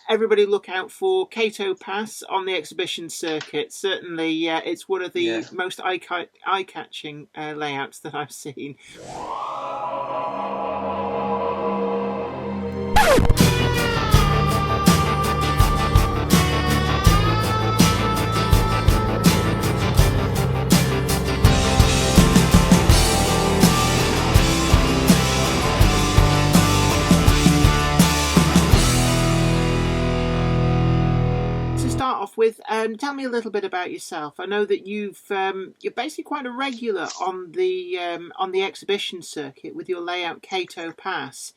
everybody look out for Cato Pass on the exhibition circuit. Certainly, it's one of the most eye-catching layouts that I've seen. Off with, tell me a little bit about yourself. I know that you're basically quite a regular on the exhibition circuit with your layout Cato Pass,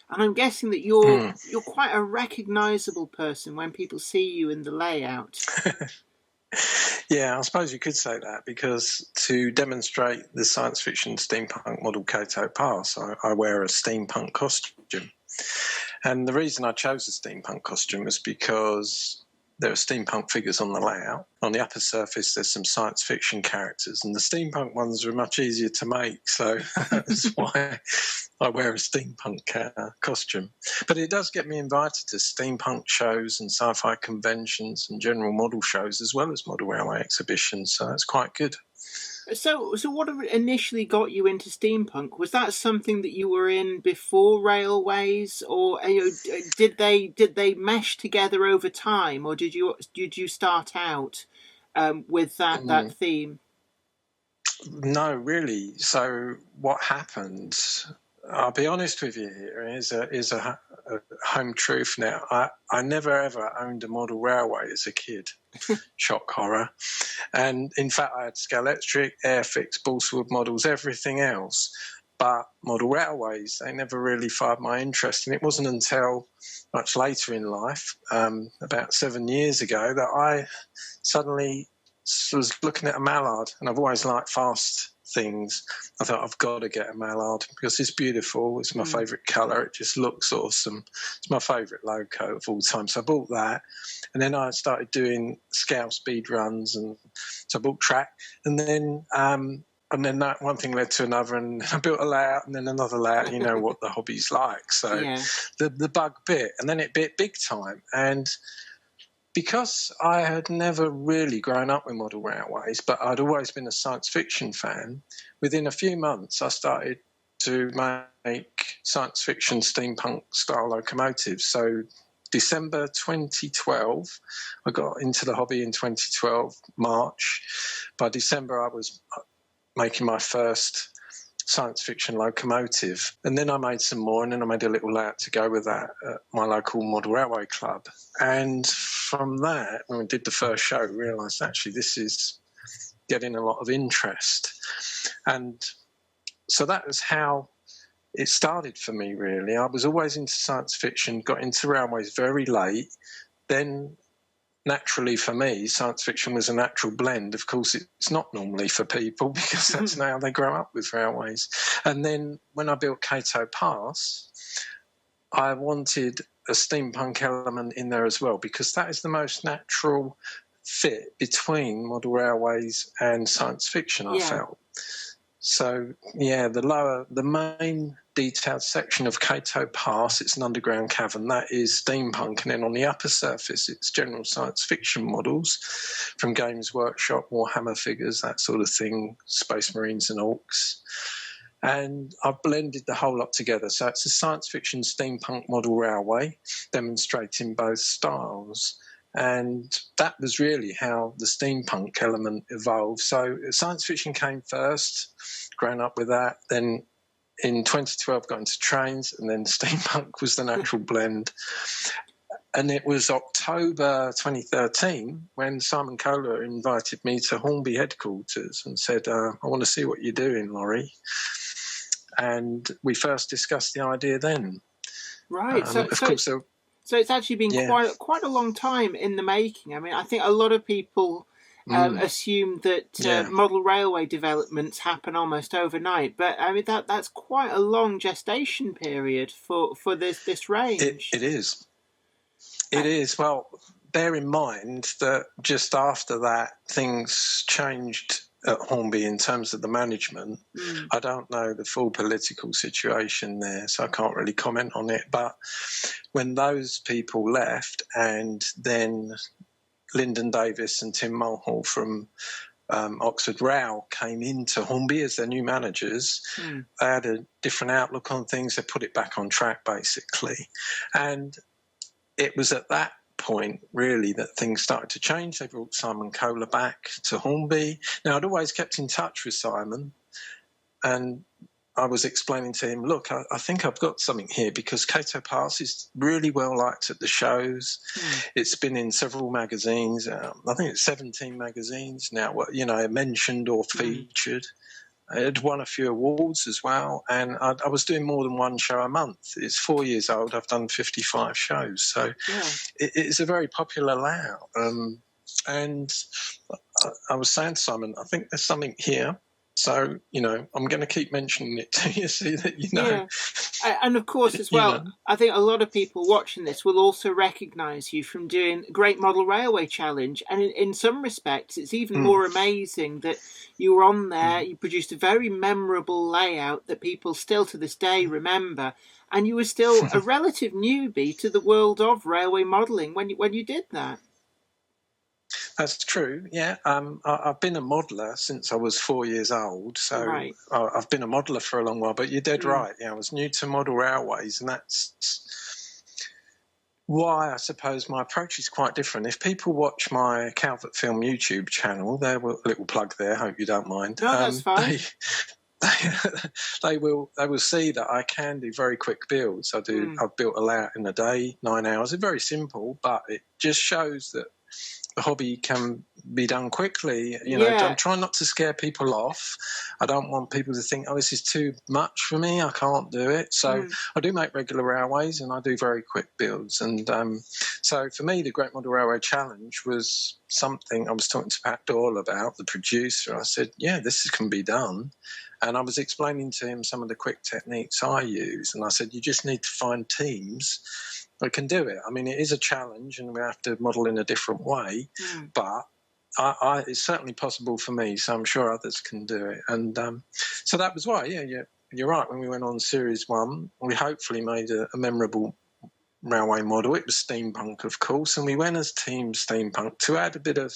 and I'm guessing that you're quite a recognisable person when people see you in the layout. Yeah, I suppose you could say that, because to demonstrate the science fiction steampunk model Cato Pass, I wear a steampunk costume, and the reason I chose a steampunk costume was because there are steampunk figures on the layout. On the upper surface, there's some science fiction characters, and the steampunk ones are much easier to make, so that's why I wear a steampunk costume. But it does get me invited to steampunk shows and sci-fi conventions and general model shows, as well as model railway exhibitions, so that's quite good. So what initially got you into steampunk? Was that something that you were in before railways, or did they mesh together over time, or did you start out with that theme? No, really. So what happened? I'll be honest with you here. Is a home truth now. I never ever owned a model railway as a kid. Shock horror. And in fact, I had Scalextric, Airfix, Balsa-Wood models, everything else. But model railways, they never really fired my interest. And it wasn't until much later in life, about 7 years ago, that I suddenly was looking at a mallard. And I've always liked fast things. I thought, I've got to get a mallard because it's beautiful. It's my favourite colour. It just looks awesome. It's my favourite loco of all time. So I bought that. And then I started doing scale speed runs. And so I bought track. And then that one thing led to another. And I built a layout and then another layout. You know what the hobby's like. So the bug bit. And then it bit big time. And because I had never really grown up with model railways, but I'd always been a science fiction fan, within a few months I started to make science fiction steampunk style locomotives. So December 2012, I got into the hobby in 2012, March. By December I was making my first science fiction locomotive, and then I made some more, and then I made a little layout to go with that at my local model railway club. And from that, when we did the first show, we realised actually this is getting a lot of interest. And so that was how it started for me, really. I was always into science fiction, got into railways very late. Then naturally for me, science fiction was a natural blend. Of course, it's not normally for people because that's how they grow up with railways. And then when I built Cato Pass, I wanted a steampunk element in there as well, because that is the most natural fit between model railways and science fiction, I felt. So, the main detailed section of Cato Pass, it's an underground cavern, that is steampunk. And then on the upper surface, it's general science fiction models from Games Workshop, Warhammer figures, that sort of thing, Space Marines and Orcs. And I've blended the whole lot together. So it's a science fiction steampunk model railway demonstrating both styles. And that was really how the steampunk element evolved. So science fiction came first, growing up with that. Then in 2012 got into trains, and then steampunk was the natural blend. And it was October 2013 when Simon Kohler invited me to Hornby headquarters and said, I want to see what you're doing, Laurie. And we first discussed the idea then. Right. So it's actually been quite a long time in the making. I mean, I think a lot of people assume that model railway developments happen almost overnight, but I mean that's quite a long gestation period for this range. It is. It is. Well, bear in mind that just after that, things changed at Hornby in terms of the management. I don't know the full political situation there, so I can't really comment on it. But when those people left, and then Lyndon Davis and Tim Mulhall from Oxford Row came into Hornby as their new managers, they had a different outlook on things. They put it back on track, basically. And it was at that point, really, that things started to change. They brought Simon Kohler back to Hornby. Now, I'd always kept in touch with Simon, and I was explaining to him, look, I think I've got something here, because Cato Pass is really well liked at the shows. It's been in several magazines. I think it's 17 magazines now, mentioned or featured. It won a few awards as well, and I was doing more than one show a month. It's 4 years old. I've done 55 shows, so it's a very popular layout. And I was saying to Simon, I think there's something here. So, I'm going to keep mentioning it to you so that you know. Yeah. And of course, as well, I think a lot of people watching this will also recognise you from doing Great Model Railway Challenge. And in some respects, it's even more amazing that you were on there, you produced a very memorable layout that people still to this day remember. And you were still a relative newbie to the world of railway modelling when you did that. That's true, yeah. I've been a modeller since I was 4 years old, so I've been a modeller for a long while, but you're dead right. Yeah, I was new to model railways, and that's why I suppose my approach is quite different. If people watch my Calvert Film YouTube channel, there will a little plug there, hope you don't mind. No, that's fine. They will see that I can do very quick builds. I've built a layout in a day, 9 hours. It's very simple, but it just shows that the hobby can be done quickly. I'm trying not to scare people off. I don't want people to think, oh, this is too much for me, I can't do it. So I do make regular railways, and I do very quick builds. And so for me, the Great Model Railway Challenge was something I was talking to Pat Doyle about, the producer. I said, yeah, this can be done. And I was explaining to him some of the quick techniques I use. And I said, you just need to find teams that can do it. I mean, it is a challenge, and we have to model in a different way, but it's certainly possible for me, so I'm sure others can do it. And so that was why, you're right. When we went on Series 1, we hopefully made a memorable railway model. It was steampunk, of course, and we went as Team Steampunk to add a bit of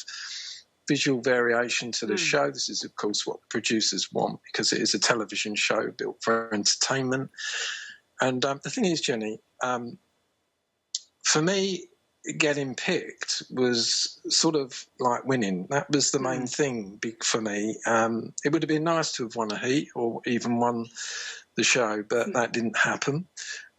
visual variation to the show. This is, of course, what producers want, because it is a television show built for entertainment. And the thing is, Jenny, for me, getting picked was sort of like winning. That was the main thing for me. It would have been nice to have won a heat or even won the show, but that didn't happen.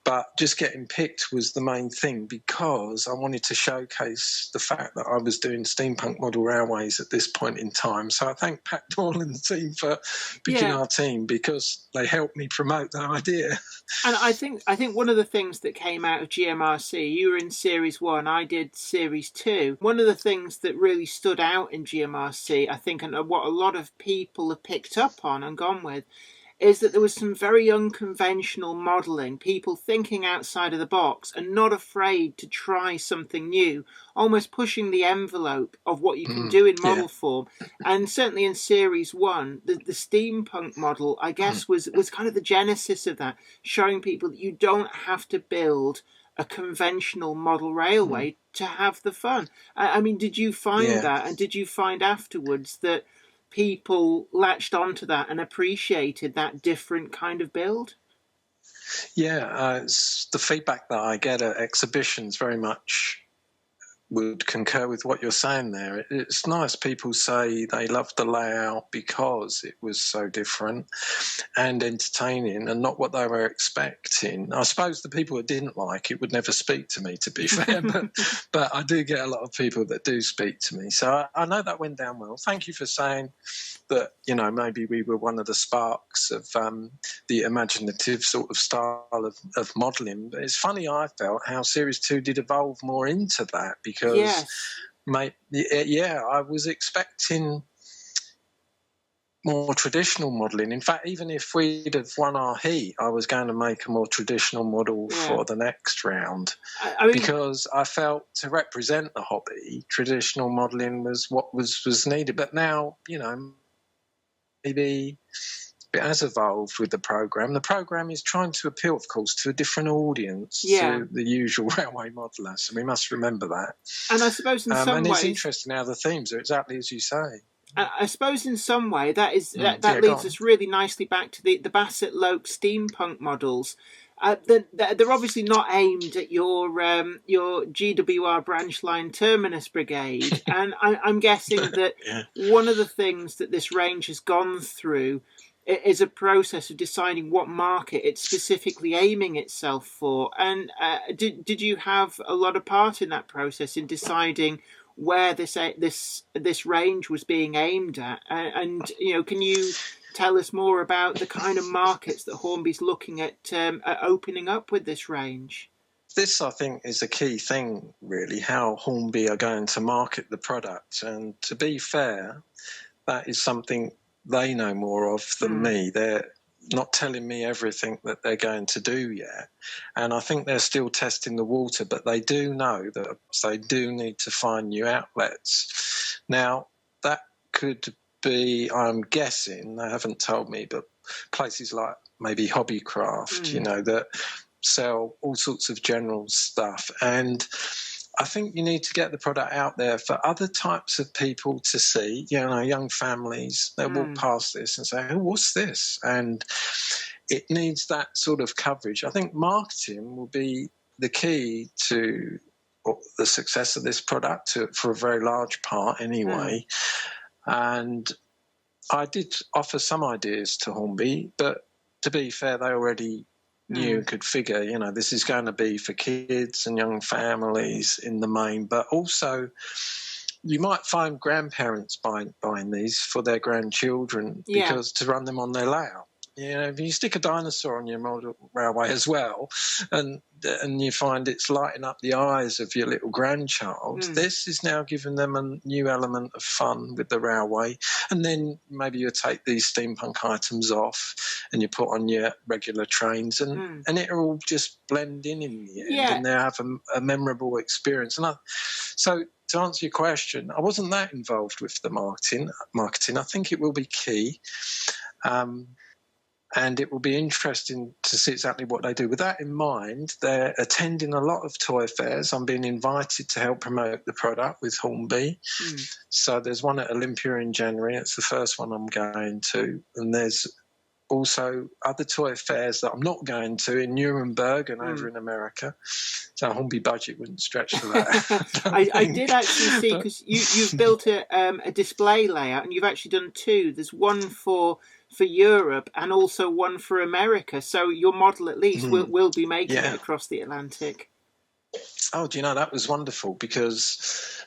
But just getting picked was the main thing, because I wanted to showcase the fact that I was doing steampunk model railways at this point in time. So I thank Pat Doyle and the team for picking our team, because they helped me promote that idea. And I think one of the things that came out of GMRC, you were in Series 1, I did Series 2. One of the things that really stood out in GMRC, I think, and what a lot of people have picked up on and gone with, is that there was some very unconventional modelling, people thinking outside of the box and not afraid to try something new, almost pushing the envelope of what you can do in model form. And certainly in Series 1, the steampunk model, I guess, was kind of the genesis of that, showing people that you don't have to build a conventional model railway to have the fun. I mean, did you find that? And did you find afterwards that people latched onto that and appreciated that different kind of build? It's the feedback that I get at exhibitions very much would concur with what you're saying there. It's nice. People say they loved the layout because it was so different and entertaining and not what they were expecting. I suppose the people that didn't like it would never speak to me, to be fair, but I do get a lot of people that do speak to me. So I know that went down well. Thank you for saying that, maybe we were one of the sparks of the imaginative sort of style of modelling. But it's funny, I felt how Series 2 did evolve more into that, because I was expecting more traditional modelling. In fact, even if we'd have won our heat, I was going to make a more traditional model for the next round. I mean, because I felt to represent the hobby, traditional modelling was what was needed. But now, maybe it has evolved with the program. The program is trying to appeal, of course, to a different audience to the usual railway modeler. So we must remember that. And I suppose in some and ways, it's interesting how the themes are exactly as you say. I suppose in some way that is that leads us really nicely back to the Bassett-Lowke Steampunk models. They're obviously not aimed at your GWR branch line terminus brigade, and I'm guessing that one of the things that this range has gone through is a process of deciding what market it's specifically aiming itself for. And did you have a lot of part in that process in deciding where this range was being aimed at? And can you tell us more about the kind of markets that Hornby's looking at opening up with this range? This, I think, is a key thing, really, how Hornby are going to market the product. And to be fair, that is something they know more of than me. They're not telling me everything that they're going to do yet. And I think they're still testing the water, but they do know that they do need to find new outlets. Now, that could be, I'm guessing, they haven't told me, but places like maybe Hobbycraft, that sell all sorts of general stuff. And I think you need to get the product out there for other types of people to see, young families. They'll walk past this and say, oh, what's this? And it needs that sort of coverage. I think marketing will be the key to the success of this product for a very large part anyway. And I did offer some ideas to Hornby, but to be fair, they already knew and could figure, this is going to be for kids and young families in the main, but also you might find grandparents buying these for their grandchildren because to run them on their layout. If you stick a dinosaur on your model railway as well, and you find it's lighting up the eyes of your little grandchild, this is now giving them a new element of fun with the railway. And then maybe you take these steampunk items off and you put on your regular trains, and it'll all just blend in the end, and they'll have a memorable experience. And so to answer your question, I wasn't that involved with the marketing. I think it will be key. And it will be interesting to see exactly what they do. With that in mind, they're attending a lot of toy fairs. I'm being invited to help promote the product with Hornby. So there's one at Olympia in January. It's the first one I'm going to. And there's also other toy fairs that I'm not going to in Nuremberg and over in America. So Hornby budget wouldn't stretch to that. I did actually see, because you've built a display layout, and you've actually done two. There's one for Europe and also one for America. So your model at least will be making it across the Atlantic. Oh, do you know, that was wonderful, because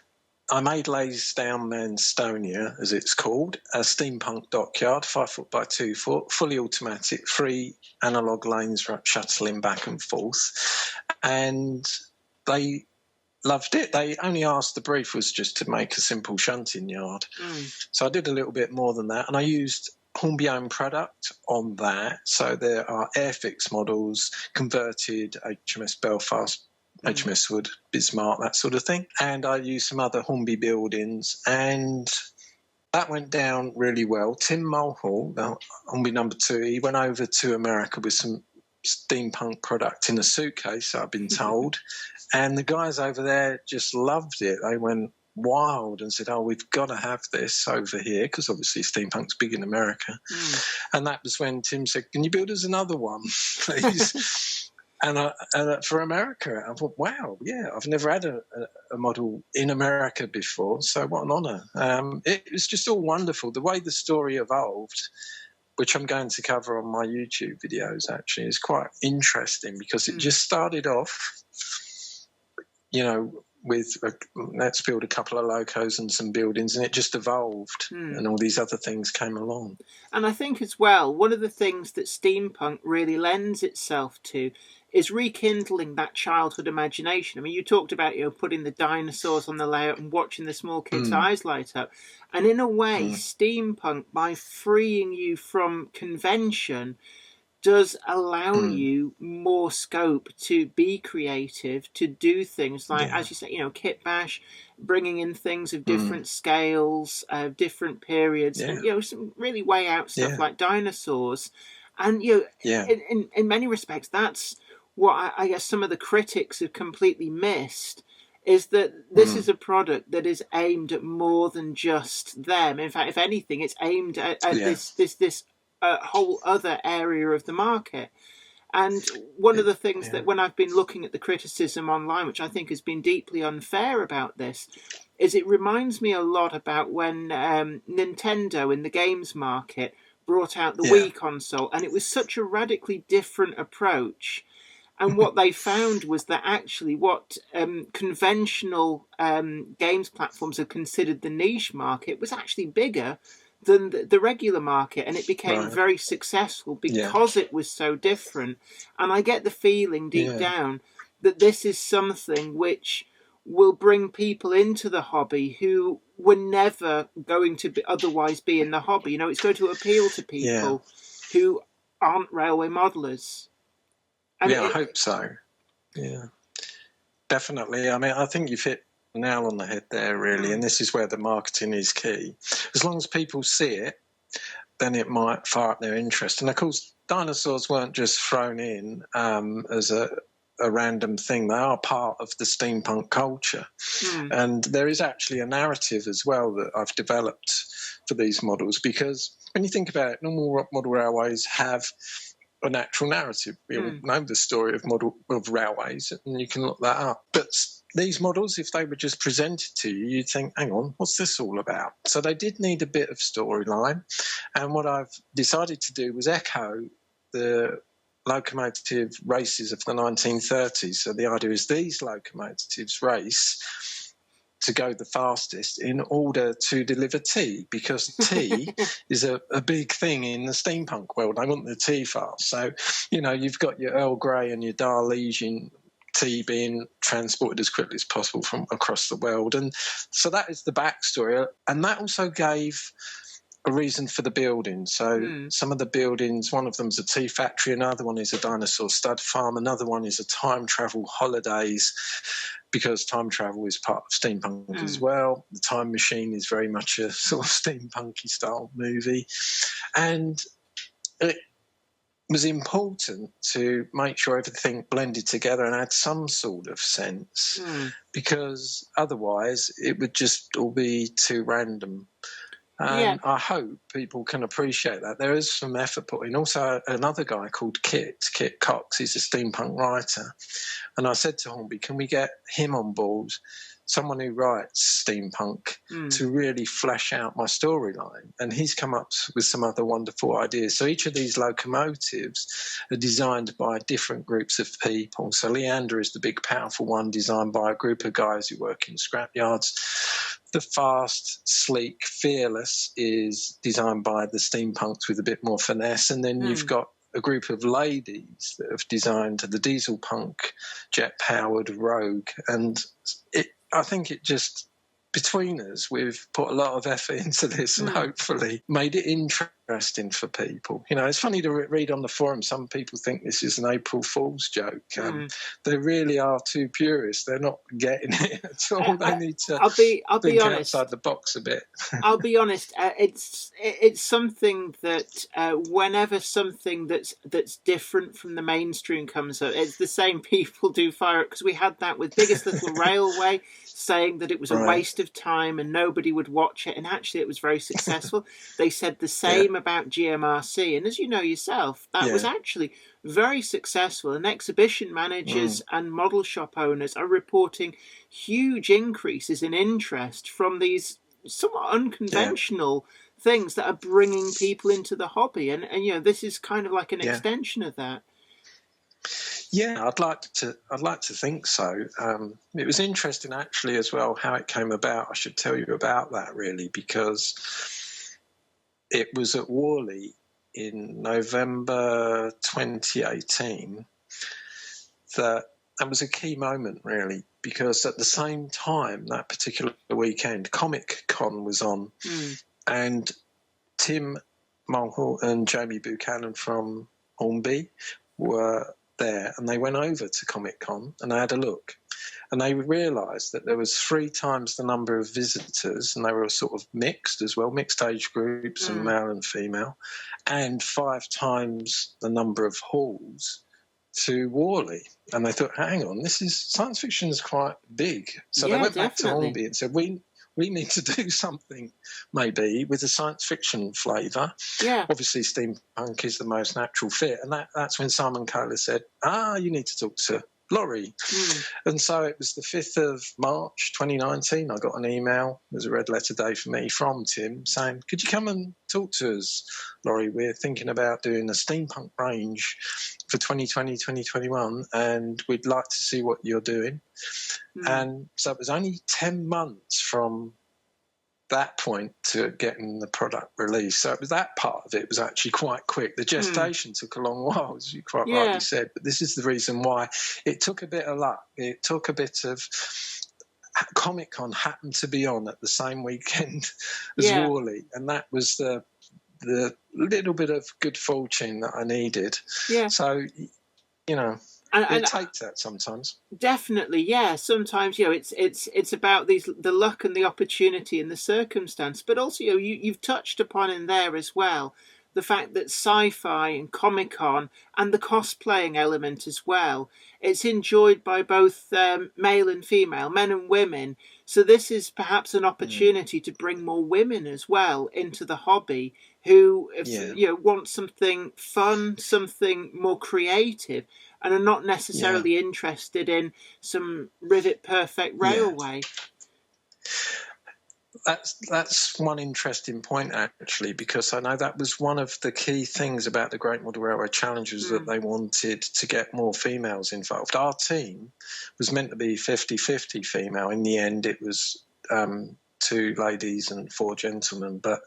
I made Lansdowne Manstonia, as it's called, a steampunk dockyard, 5 foot by 2 foot, fully automatic, 3 analogue lanes shuttling back and forth. And they loved it. They only asked, the brief was just to make a simple shunting yard. So I did a little bit more than that, and I used Hornby own product on that. So there are Airfix models, converted HMS Belfast, HMS Wood, Bismarck, that sort of thing. And I used some other Hornby buildings, and that went down really well. Tim Mulhall, Hornby number 2, he went over to America with some steampunk product in a suitcase, I've been told. And the guys over there just loved it. They went wild and said, oh, we've got to have this over here, because obviously steampunk's big in America. And that was when Tim said, can you build us another one, please? and for America. I thought, wow, yeah, I've never had a model in America before, so what an honour. It was just all wonderful. The way the story evolved, which I'm going to cover on my YouTube videos, actually, is quite interesting, because it just started off, with let's build a couple of locos and some buildings, and it just evolved, and all these other things came along. And I think as well, one of the things that steampunk really lends itself to is rekindling that childhood imagination. I mean, you talked about putting the dinosaurs on the layout and watching the small kids' eyes light up. And in a way, steampunk, by freeing you from convention, does allow you more scope to be creative, to do things like, as you say, you know, kit bash, bringing in things of different scales, different periods, and, you know, some really way out stuff like dinosaurs. And, you know, in many respects, that's what I guess some of the critics have completely missed, is that this is a product that is aimed at more than just them. In fact, if anything, it's aimed at this whole other area of the market. And one of the things that when I've been looking at the criticism online, which I think has been deeply unfair about this, is it reminds me a lot about when Nintendo in the games market brought out the Wii console, and it was such a radically different approach. And what they found was that actually what conventional games platforms had considered the niche market was actually bigger than the regular market, and it became very successful because it was so different. And I get the feeling deep down that this is something which will bring people into the hobby who were never going to otherwise be in the hobby. You know, it's going to appeal to people who aren't railway modelers. And I hope so. Yeah, definitely. I mean, I think you've hit the nail on the head there, really, and this is where the marketing is key. As long as people see it, then it might fire up their interest. And, of course, dinosaurs weren't just thrown in as a random thing. They are part of the steampunk culture. And there is actually a narrative as well that I've developed for these models, because when you think about it, normal model railways have a natural narrative. We all know the story of railways, and you can look that up. But these models, if they were just presented to you, you'd think, hang on, what's this all about? So they did need a bit of storyline. And what I've decided to do was echo the locomotive races of the 1930s. So the idea is these locomotives race to go the fastest in order to deliver tea, because tea is a big thing in the steampunk world. They want the tea fast. So, you know, you've got your Earl Grey and your Darlesian tea being transported as quickly as possible from across the world. And so that is the backstory. And that also gave a reason for the building. So some of the buildings, one of them's a tea factory, another one is a dinosaur stud farm, another one is a time travel holidays, because time travel is part of steampunk as well. The Time Machine is very much a sort of steampunky style movie. And it was important to make sure everything blended together and had some sort of sense, because otherwise it would just all be too random. And I hope people can appreciate that. There is some effort put in. Also, another guy called Kit Cox, he's a steampunk writer. And I said to Hornby, can we get him on board, someone who writes steampunk, to really flesh out my storyline? And he's come up with some other wonderful ideas. So each of these locomotives are designed by different groups of people. So Leander is the big, powerful one, designed by a group of guys who work in scrapyards. The Fast, Sleek, Fearless is designed by the steampunks with a bit more finesse. And then you've got a group of ladies that have designed the diesel punk, jet-powered Rogue. And I think it just, between us, we've put a lot of effort into this and hopefully made it interesting for people. You know, it's funny to read on the forum, some people think this is an April Fool's joke. They really are too purists. They're not getting it at all. They need to I'll be honest, outside the box a bit. I'll be honest. It's something that whenever something that's different from the mainstream comes up, it's the same people do fire it, because we had that with Biggest Little Railway, saying that it was a waste of time and nobody would watch it, and actually it was very successful. They said the same about GMRC, and as you know yourself, that was actually very successful, and exhibition managers and model shop owners are reporting huge increases in interest from these somewhat unconventional things that are bringing people into the hobby, and you know, this is kind of like an extension of that. Yeah, I'd like to think so. It was interesting actually as well how it came about. I should tell you about that really, because it was at Worley in November 2018 that was a key moment really, because at the same time that particular weekend Comic Con was on, and Tim Mulhall and Jamie Buchanan from Hornby were there, and they went over to Comic Con and they had a look. And they realised that there was 3 times the number of visitors, and they were sort of mixed as well, mixed age groups and male and female, and 5 times the number of halls to Worley. And they thought, hang on, science fiction is quite big. So they went back to Hornby and said, we need to do something maybe with a science fiction flavour. Yeah. Obviously, steampunk is the most natural fit. And that's when Simon Kohler said, you need to talk to Laurie. And so it was the 5th of March 2019. I got an email, it was a red letter day for me, from Tim saying, could you come and talk to us, Laurie? We're thinking about doing a steampunk range for 2020, 2021, and we'd like to see what you're doing. And so it was only 10 months from that point to getting the product released. So it was that part of it was actually quite quick. The gestation took a long while, as you quite rightly said, but this is the reason why it took a bit of luck. It took a bit of Comic-Con happened to be on at the same weekend as Worley, and that was the little bit of good fortune that I needed. Yeah. So, it takes that sometimes. Definitely, yeah. Sometimes, it's about the luck and the opportunity and the circumstance, but also, you've touched upon in there as well the fact that sci-fi and Comic-Con and the cosplaying element as well, it's enjoyed by both male and female, men and women. So this is perhaps an opportunity to bring more women as well into the hobby who want something fun, something more creative, and are not necessarily interested in some rivet perfect railway. That's one interesting point, actually, because I know that was one of the key things about the Great Model Railway Challenge was that they wanted to get more females involved. Our team was meant to be 50-50 female. In the end, it was 2 ladies and 4 gentlemen, but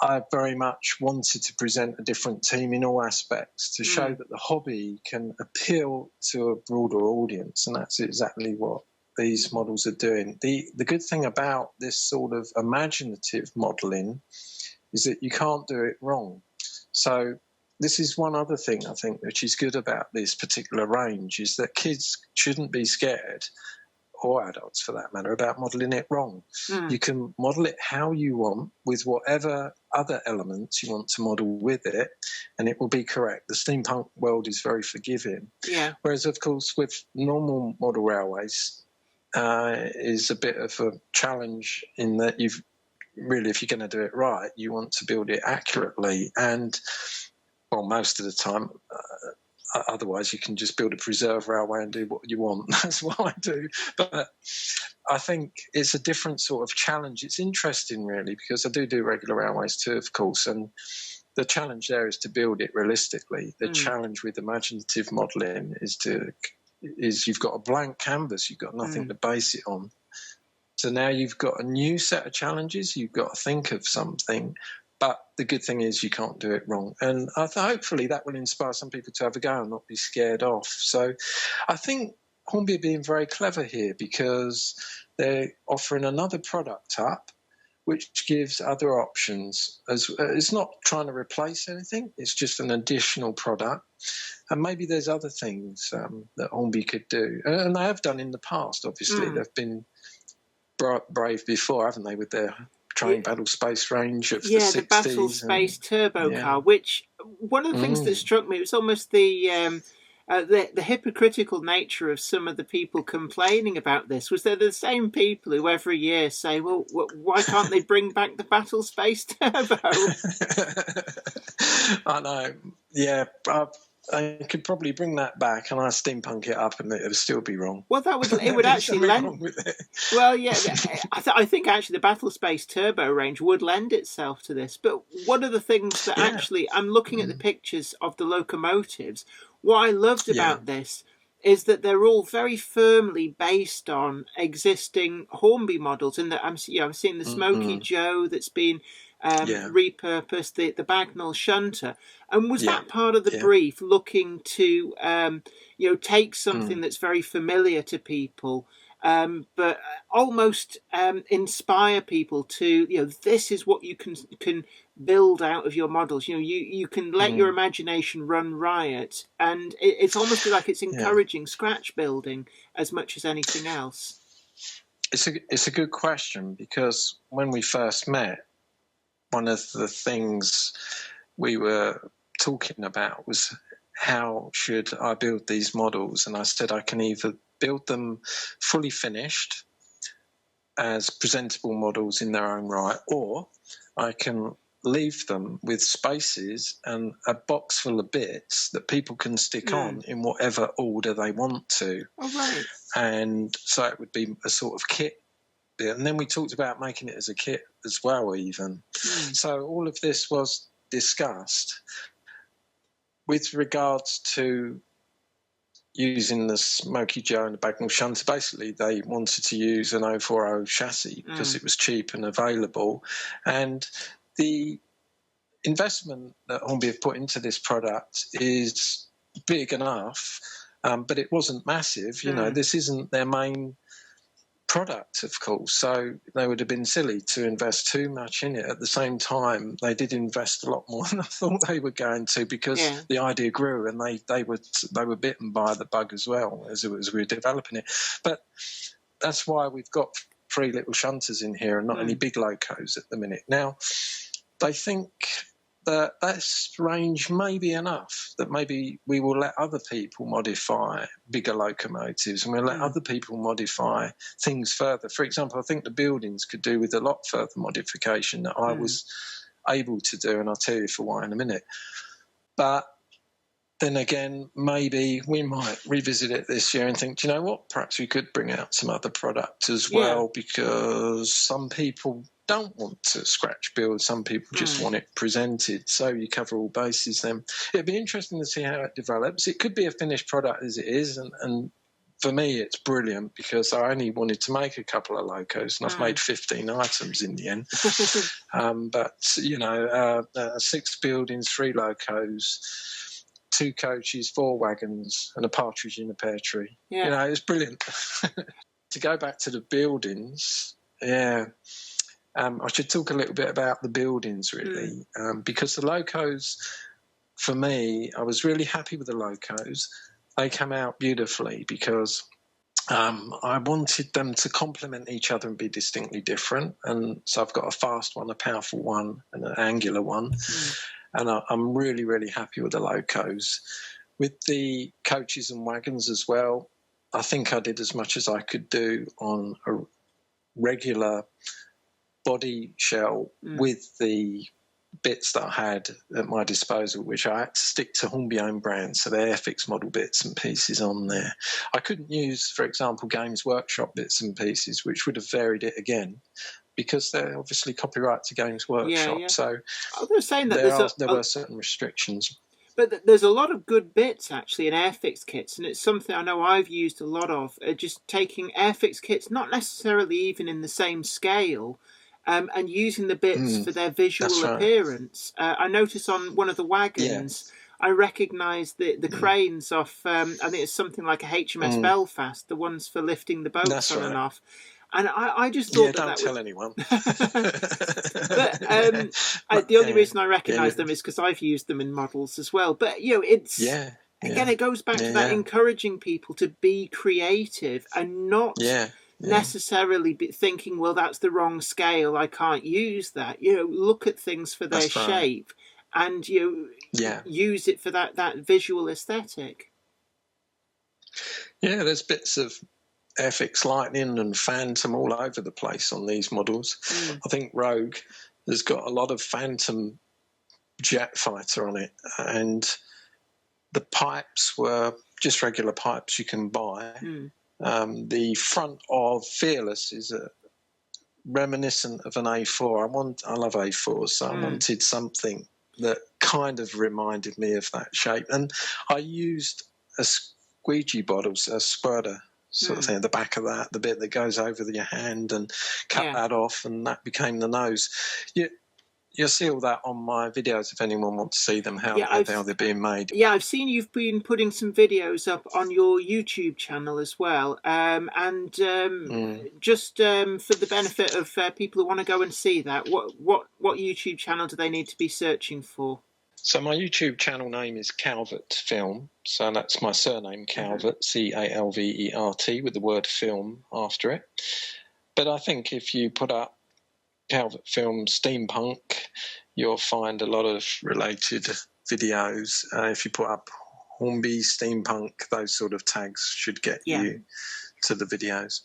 I very much wanted to present a different team in all aspects to show that the hobby can appeal to a broader audience, and that's exactly what these models are doing. The good thing about this sort of imaginative modelling is that you can't do it wrong. So this is one other thing I think which is good about this particular range, is that kids shouldn't be scared, or adults for that matter, about modelling it wrong. You can model it how you want with whatever other elements you want to model with it, and it will be correct. The steampunk world is very forgiving. Yeah. Whereas, of course, with normal model railways, is a bit of a challenge in that if you're going to do it right, you want to build it accurately. And, well, most of the time, otherwise you can just build a preserve railway and do what you want. That's what I do. But I think it's a different sort of challenge. It's interesting, really, because I do regular railways too, of course, and the challenge there is to build it realistically. The challenge with imaginative modelling is you've got a blank canvas, you've got nothing to base it on. So now you've got a new set of challenges, you've got to think of something, but the good thing is you can't do it wrong. And hopefully that will inspire some people to have a go and not be scared off. So I think Hornby are being very clever here because they're offering another product up which gives other options. It's not trying to replace anything, it's just an additional product. And maybe there's other things that Hornby could do. And they have done in the past, obviously. They've been brave before, haven't they, with their train Battlespace range of the 60s. The Battlespace turbo car, which one of the things that struck me, it was almost the hypocritical nature of some of the people complaining about this was they're the same people who every year say, well, why can't they bring back the Battlespace turbo? I know. Yeah, I could probably bring that back and I steampunk it up and it would still be wrong. Well, it would actually lend. Well, yeah, I think actually the Battlespace turbo range would lend itself to this. But one of the things that actually, I'm looking at the pictures of the locomotives. What I loved about this is that they're all very firmly based on existing Hornby models. In that I'm seeing the Smoky Joe that's been repurposed, the Bagnall Shunter, and was that part of the brief, looking to take something that's very familiar to people but almost inspire people to, this is what you can build out of your models. You can let your imagination run riot, and it's almost like it's encouraging scratch building as much as anything else. It's a good question, because when we first met, one of the things we were talking about was how should I build these models, and I said I can either build them fully finished as presentable models in their own right, or I can leave them with spaces and a box full of bits that people can stick on in whatever order they want to. Oh, right. And so it would be a sort of kit. And then we talked about making it as a kit as well, even. So all of this was discussed. With regards to using the Smoky Joe and the Bagnall Shunter, basically they wanted to use an 040 chassis because it was cheap and available. And the investment that Hornby have put into this product is big enough, but it wasn't massive. This isn't their main product, of course, so they would have been silly to invest too much in it. At the same time, they did invest a lot more than I thought they were going to, because the idea grew, and they were bitten by the bug as well as we were developing it. But that's why we've got 3 little shunters in here and not any big locos at the minute. Now, they think that range may be enough, that maybe we will let other people modify bigger locomotives, and we'll let other people modify things further. For example, I think the buildings could do with a lot further modification that I was able to do, and I'll tell you for why in a minute. But then again, maybe we might revisit it this year and think, do you know what, perhaps we could bring out some other product as well, because some people don't want to scratch build, some people just want it presented, so you cover all bases. Then it'd be interesting to see how it develops. It could be a finished product as it is, and for me it's brilliant, because I only wanted to make a couple of locos, and I've made 15 items in the end. But 6 buildings, 3 locos, 2 coaches, 4 wagons, and a partridge in a pear tree. It's brilliant. To go back to the buildings, I should talk a little bit about the buildings, really, because the locos, for me, I was really happy with the locos. They came out beautifully because I wanted them to complement each other and be distinctly different. And so I've got a fast one, a powerful one, and an angular one. And I'm really, really happy with the locos. With the coaches and wagons as well, I think I did as much as I could do on a regular body shell with the bits that I had at my disposal, which I had to stick to Hornby own brand, so the Airfix model bits and pieces on there. I couldn't use, for example, Games Workshop bits and pieces, which would have varied it again, because they're obviously copyright to Games Workshop. So I was saying that there were certain restrictions. But there's a lot of good bits, actually, in Airfix kits, and it's something I know I've used a lot of, just taking Airfix kits, not necessarily even in the same scale, and using the bits for their visual appearance. I noticed on one of the wagons, I recognised the cranes off, I think it's something like a HMS Belfast, the ones for lifting the boats on and off. And I just thought don't tell anyone. But the only reason I recognise them is because I've used them in models as well. But it's again, it goes back to that encouraging people to be creative and not necessarily be thinking, well, that's the wrong scale, I can't use that. Look at things for their shape, and use it for that visual aesthetic. Yeah, there's bits of Airfix Lightning and Phantom all over the place on these models. I think Rogue has got a lot of Phantom jet fighter on it, and the pipes were just regular pipes you can buy. The front of Fearless is reminiscent of an A4. I love A4s, so I wanted something that kind of reminded me of that shape. And I used a squeegee bottle, a squirter sort of thing at the back of that, the bit that goes over your hand, and cut that off, and that became the nose. you'll see all that on my videos if anyone wants to see them, how they're being made. Yeah, I've seen you've been putting some videos up on your YouTube channel as well. Just for the benefit of people who want to go and see that, what YouTube channel do they need to be searching for? So my YouTube channel name is Calvert Film. So that's my surname, Calvert, Calvert, with the word film after it. But I think if you put up Calvert Film Steampunk, you'll find a lot of related videos. If you put up Hornbys Steampunk, those sort of tags should get you to the videos.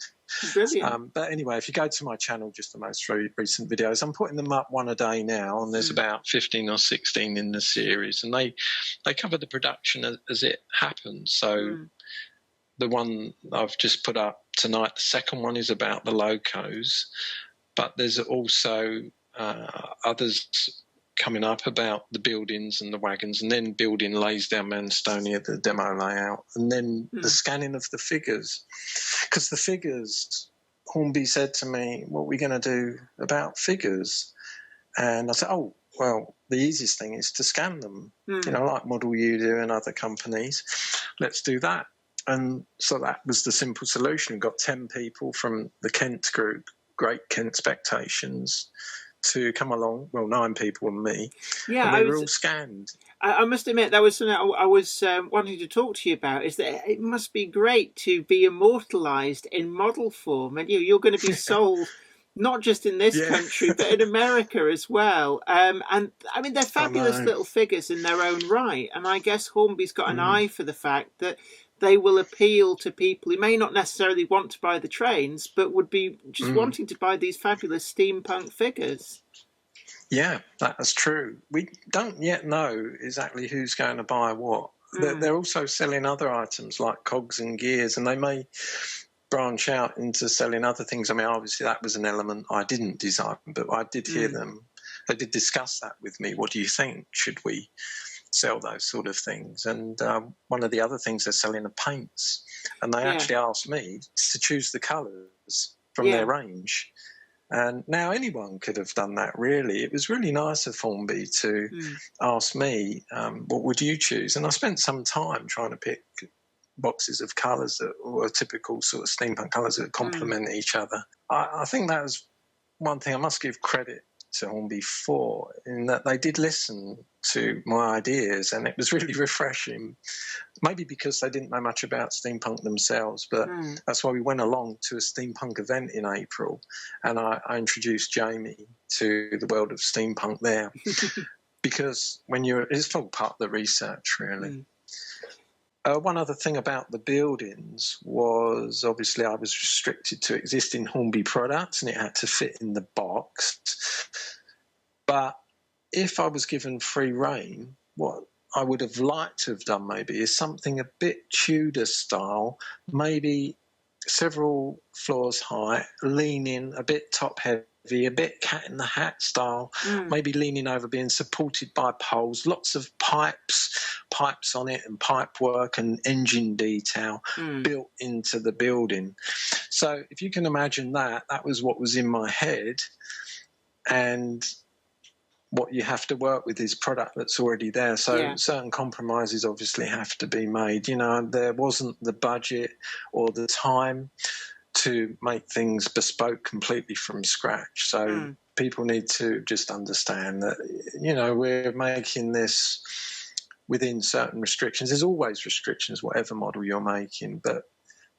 Brilliant. But anyway, if you go to my channel, just the most recent videos, I'm putting them up one a day now, and there's about 15 or 16 in the series, and they cover the production as it happens. So the one I've just put up tonight, the second one, is about the locos, but there's also others coming up about the buildings and the wagons, and then building Laysdown Manstonia, the demo layout, and then the scanning of the figures. Because the figures, Hornby said to me, what are we going to do about figures? And I said, oh, well, the easiest thing is to scan them, like Model U do and other companies. Let's do that. And so that was the simple solution. We got 10 people from the Kent group, Great Kent Expectations, to come along. Well, 9 people and me. Yeah, and we were all scanned. I must admit, that was something I was wanting to talk to you about, is that it must be great to be immortalised in model form, and you're going to be sold not just in this country, but in America as well. And I mean, they're fabulous little figures in their own right, and I guess Hornby's got an eye for the fact that they will appeal to people who may not necessarily want to buy the trains, but would be just wanting to buy these fabulous steampunk figures. Yeah, that's true. We don't yet know exactly who's going to buy what. They're also selling other items like cogs and gears, and they may branch out into selling other things. I mean, obviously that was an element I didn't design, but I did hear them. They did discuss that with me. What do you think? Should we sell those sort of things? And one of the other things they're selling are paints, and they actually asked me to choose the colours from their range. And now anyone could have done that, really. It was really nice of Hornby to ask me, what would you choose? And I spent some time trying to pick boxes of colours that were typical sort of steampunk colours that complement each other. I think that was one thing I must give credit to Hornby for, in that they did listen to my ideas, and it was really refreshing. Maybe because they didn't know much about steampunk themselves, but that's why we went along to a steampunk event in April, and I introduced Jamie to the world of steampunk there. Because it's all part of the research, really. One other thing about the buildings was, obviously, I was restricted to existing Hornby products, and it had to fit in the box. But if I was given free rein, what I would have liked to have done maybe is something a bit Tudor style, maybe several floors high, leaning, a bit top heavy, a bit Cat in the Hat style, maybe leaning over, being supported by poles, lots of pipes on it, and pipe work and engine detail built into the building. So if you can imagine that was what was in my head. And what you have to work with is product that's already there. So certain compromises obviously have to be made. There wasn't the budget or the time to make things bespoke completely from scratch. So people need to just understand that, we're making this within certain restrictions. There's always restrictions, whatever model you're making. But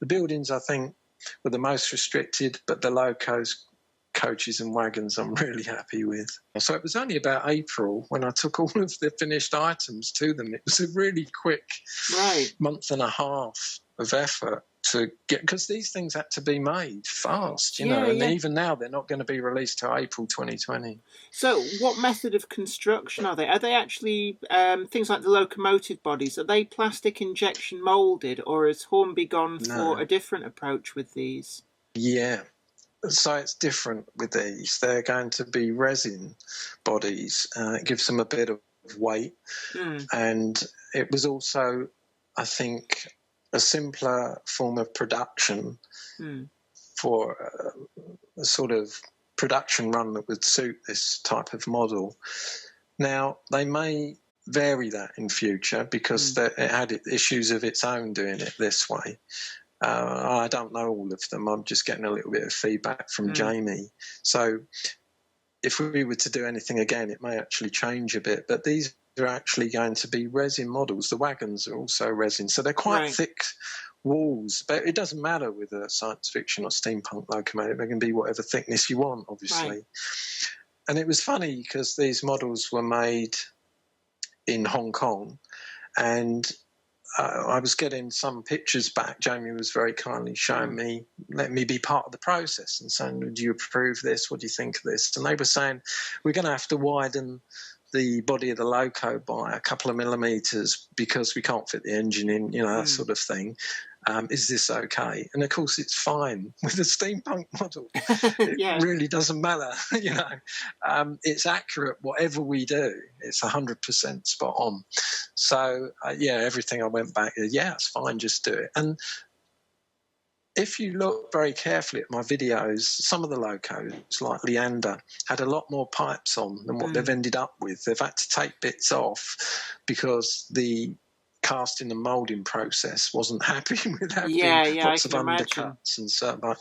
the buildings, I think, were the most restricted, but the locos, coaches and wagons, I'm really happy with. So it was only about April when I took all of the finished items to them. It was a really quick month and a half of effort to get, because these things had to be made fast, and even now they're not going to be released till April 2020. So what method of construction are they? Are they actually things like the locomotive bodies? Are they plastic injection moulded, or has Hornby gone for a different approach with these? Yeah. So it's different with these. They're going to be resin bodies. It gives them a bit of weight. And it was also, I think, a simpler form of production for a sort of production run that would suit this type of model. Now, they may vary that in future because it had issues of its own doing it this way. I don't know all of them. I'm just getting a little bit of feedback from Jamie. So if we were to do anything again, it may actually change a bit. But these are actually going to be resin models. The wagons are also resin. So they're quite thick walls. But it doesn't matter with a science fiction or steampunk locomotive. They can be whatever thickness you want, obviously. Right. And it was funny because these models were made in Hong Kong, and I was getting some pictures back. Jamie was very kindly showing me, let me be part of the process and saying, do you approve this? What do you think of this? And they were saying, we're going to have to widen the body of the loco by a couple of millimetres because we can't fit the engine in, that sort of thing. Is this okay? And of course, it's fine with a steampunk model. It really doesn't matter, It's accurate, whatever we do. It's 100% spot on. So, everything I went back, it's fine, just do it. And if you look very carefully at my videos, some of the locos, like Leander, had a lot more pipes on than what they've ended up with. They've had to take bits off because the casting and moulding process wasn't happy with having lots of undercuts and so on.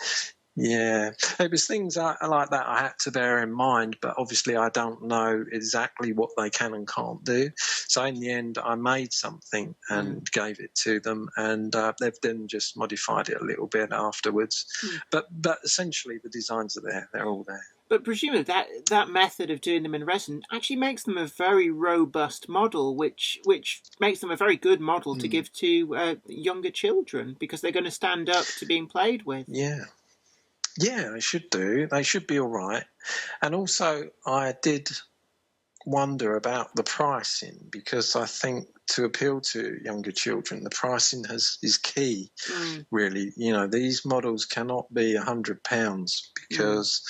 It was things like that I had to bear in mind, but obviously I don't know exactly what they can and can't do. So in the end, I made something and gave it to them, and they've then just modified it a little bit afterwards. But essentially, the designs are there; they're all there. But presumably that method of doing them in resin actually makes them a very robust model, which makes them a very good model to give to younger children because they're going to stand up to being played with. Yeah, they should do. They should be all right. And also, I did wonder about the pricing because I think to appeal to younger children, the pricing is key, really. These models cannot be £100 because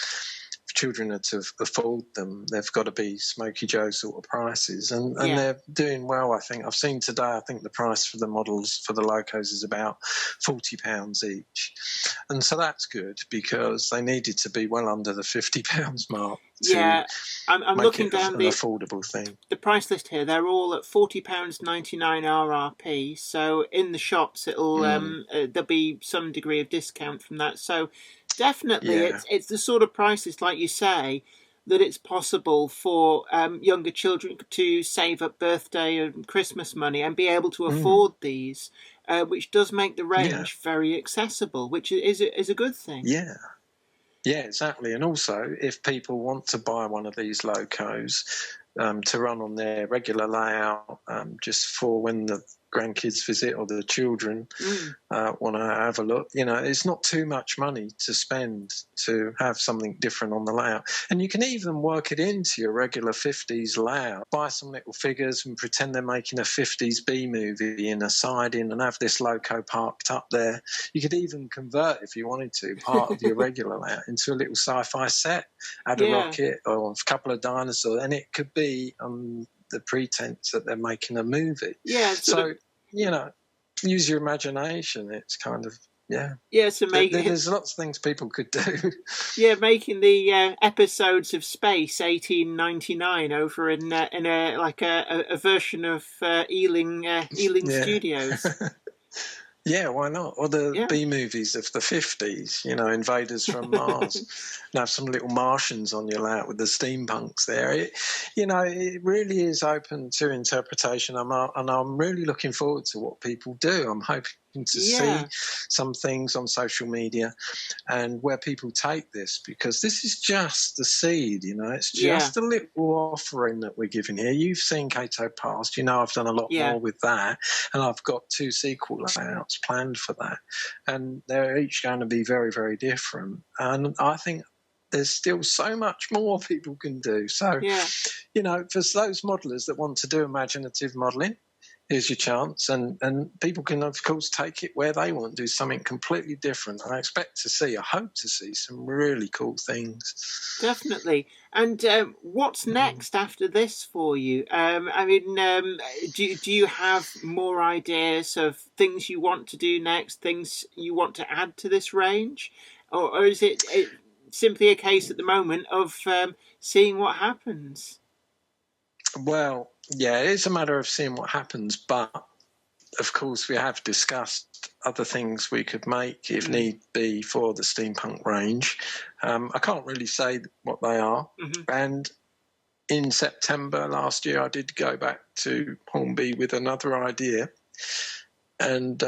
if children are to afford them, they've got to be Smoky Joe sort of prices. And they're doing well, I think. I've seen today, I think the price for the models, for the locos, is about £40 each. And so that's good because they needed to be well under the £50 mark to I'm make looking it down an affordable thing. The price list here, they're all at £40.99 RRP. So in the shops, it'll there'll be some degree of discount from that. So definitely, it's the sort of prices, like you say, that it's possible for younger children to save up birthday and Christmas money and be able to afford these, which does make the range very accessible, which is a good thing. Yeah, exactly. And also, if people want to buy one of these locos to run on their regular layout, just for when the grandkids visit or the children want to have a look, it's not too much money to spend to have something different on the layout. And you can even work it into your regular 50s layout. Buy some little figures and pretend they're making a 50s B movie in a siding and have this loco parked up there. You could even convert, if you wanted to, part of your regular layout into a little sci-fi set. Add a rocket or a couple of dinosaurs, and it could be the pretense that they're making a movie. So use your imagination. It's kind of so there's lots of things people could do. Making the episodes of Space 1899 over in a version of Ealing Studios. Why not? Or the B movies of the 50s, Invaders from Mars. And have some little Martians on your layout with the steampunks there. It really is open to interpretation. And I'm really looking forward to what people do. I'm hoping to see some things on social media and where people take this, because this is just the seed, it's just a little offering that we're giving here. You've seen Cato Past, I've done a lot more with that, and I've got 2 sequel layouts planned for that, and they're each going to be very, very different, and I think there's still so much more people can do. So, for those modelers that want to do imaginative modelling, here's your chance, and people can, of course, take it where they want, do something completely different. And I hope to see some really cool things. Definitely. And what's next after this for you? Do you have more ideas of things you want to do next, things you want to add to this range? Or is it simply a case at the moment of seeing what happens? Well, yeah, it's a matter of seeing what happens, but of course we have discussed other things we could make if need be for the steampunk range. I can't really say what they are. And in September last year, I did go back to Hornby with another idea. And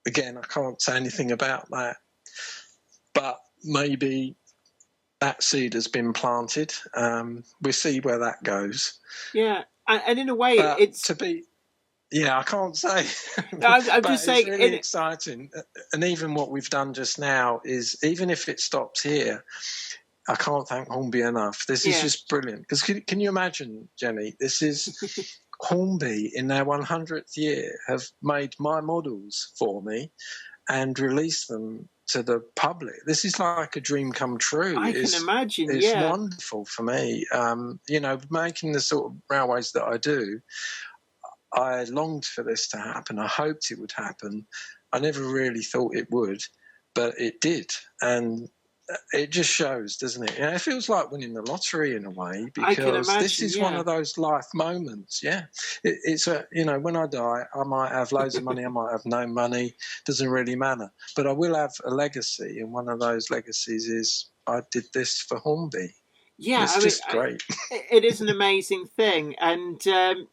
again, I can't say anything about that. But maybe that seed has been planted. We'll see where that goes. Yeah, and in a way, it's... Yeah, I can't say. I'm just saying, it's really exciting. And even what we've done just now is, even if it stops here, I can't thank Hornby enough. This is just brilliant. Because can you imagine, Jenny, this is Hornby in their 100th year have made my models for me and released them to the public. This is like a dream come true. I can imagine, It's wonderful for me. You know, making the sort of railways that I do, I longed for this to happen. I hoped it would happen. I never really thought it would, but it did. And it just shows, doesn't it? You know, it feels like winning the lottery in a way, because this is one of those life moments. Yeah, it's a, you know, when I die, I might have loads of money, I might have no money, doesn't really matter. But I will have a legacy, and one of those legacies is I did this for Hornby. Yeah, it's just great. It is an amazing thing, and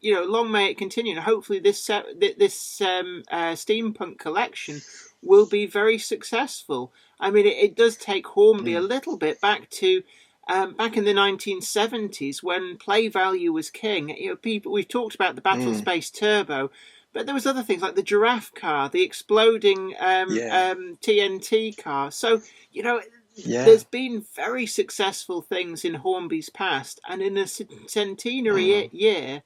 you know, long may it continue. And hopefully, this steampunk collection will be very successful. I mean, it does take Hornby a little bit back to back in the 1970s when play value was king. You know, we've talked about the Battlespace Turbo, but there was other things like the giraffe car, the exploding TNT car. So you know. There's been very successful things in Hornby's past, and in a centenary year,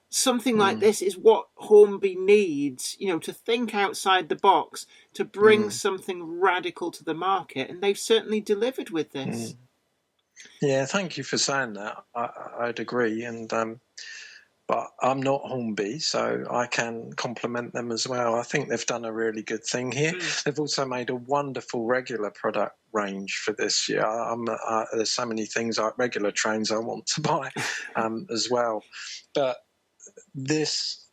something like this is what Hornby needs, you know, to think outside the box, to bring something radical to the market, and they've certainly delivered with this. Yeah, thank you for saying that. I'd agree, and but I'm not Hornby, so I can compliment them as well. I think they've done a really good thing here. They've also made a wonderful regular product range for this year. There's so many things like regular trains I want to buy as well. But this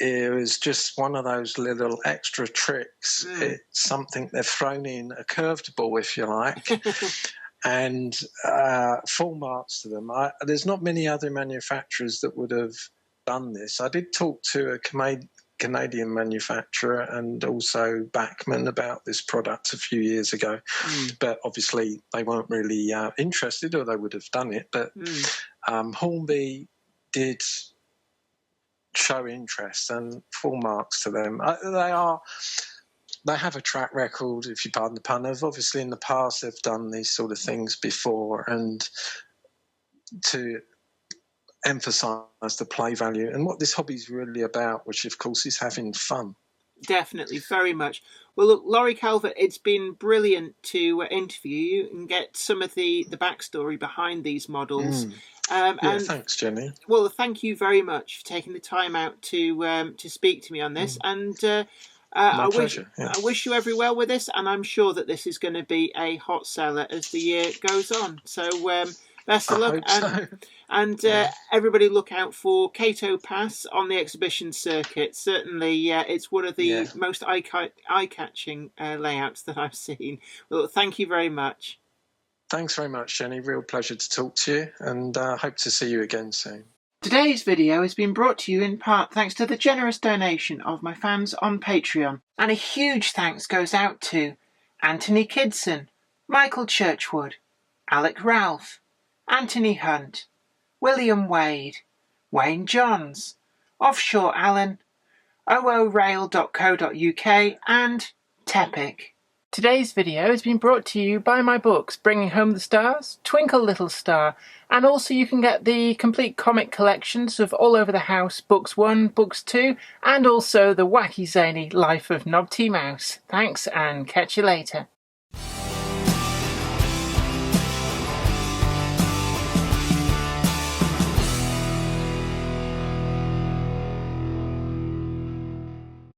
is just one of those little extra tricks. It's something they've thrown in, a curved ball, if you like. And full marks to them. There's not many other manufacturers that would have done this. I did talk to a Canadian manufacturer and also Bachmann about this product a few years ago, but obviously they weren't really interested, or they would have done it. But Hornby did show interest, and full marks to them. They have a track record, if you pardon the pun, of obviously in the past they've done these sort of things before, and to emphasise the play value and what this hobby is really about, which of course is having fun. Definitely, very much. Well, look, Laurie Calvert, it's been brilliant to interview you and get some of the backstory behind these models. And thanks, Jenny. Well, thank you very much for taking the time out to speak to me on this. And My pleasure. I wish you every well with this, and I'm sure that this is going to be a hot seller as the year goes on. So best of luck. And everybody look out for Cato Pass on the exhibition circuit. Certainly, it's one of the most eye-catching layouts that I've seen. Well, thank you very much. Thanks very much, Jenny. Real pleasure to talk to you, and hope to see you again soon. Today's video has been brought to you in part thanks to the generous donation of my fans on Patreon. And a huge thanks goes out to Anthony Kidson, Michael Churchwood, Alec Ralph, Anthony Hunt, William Wade, Wayne Johns, Offshore Allen, oorail.co.uk and Tepic. Today's video has been brought to you by my books, Bringing Home the Stars, Twinkle Little Star, and also you can get the complete comic collections of All Over the House, Books 1, Books 2, and also the wacky zany Life of Knobty Mouse. Thanks, and catch you later.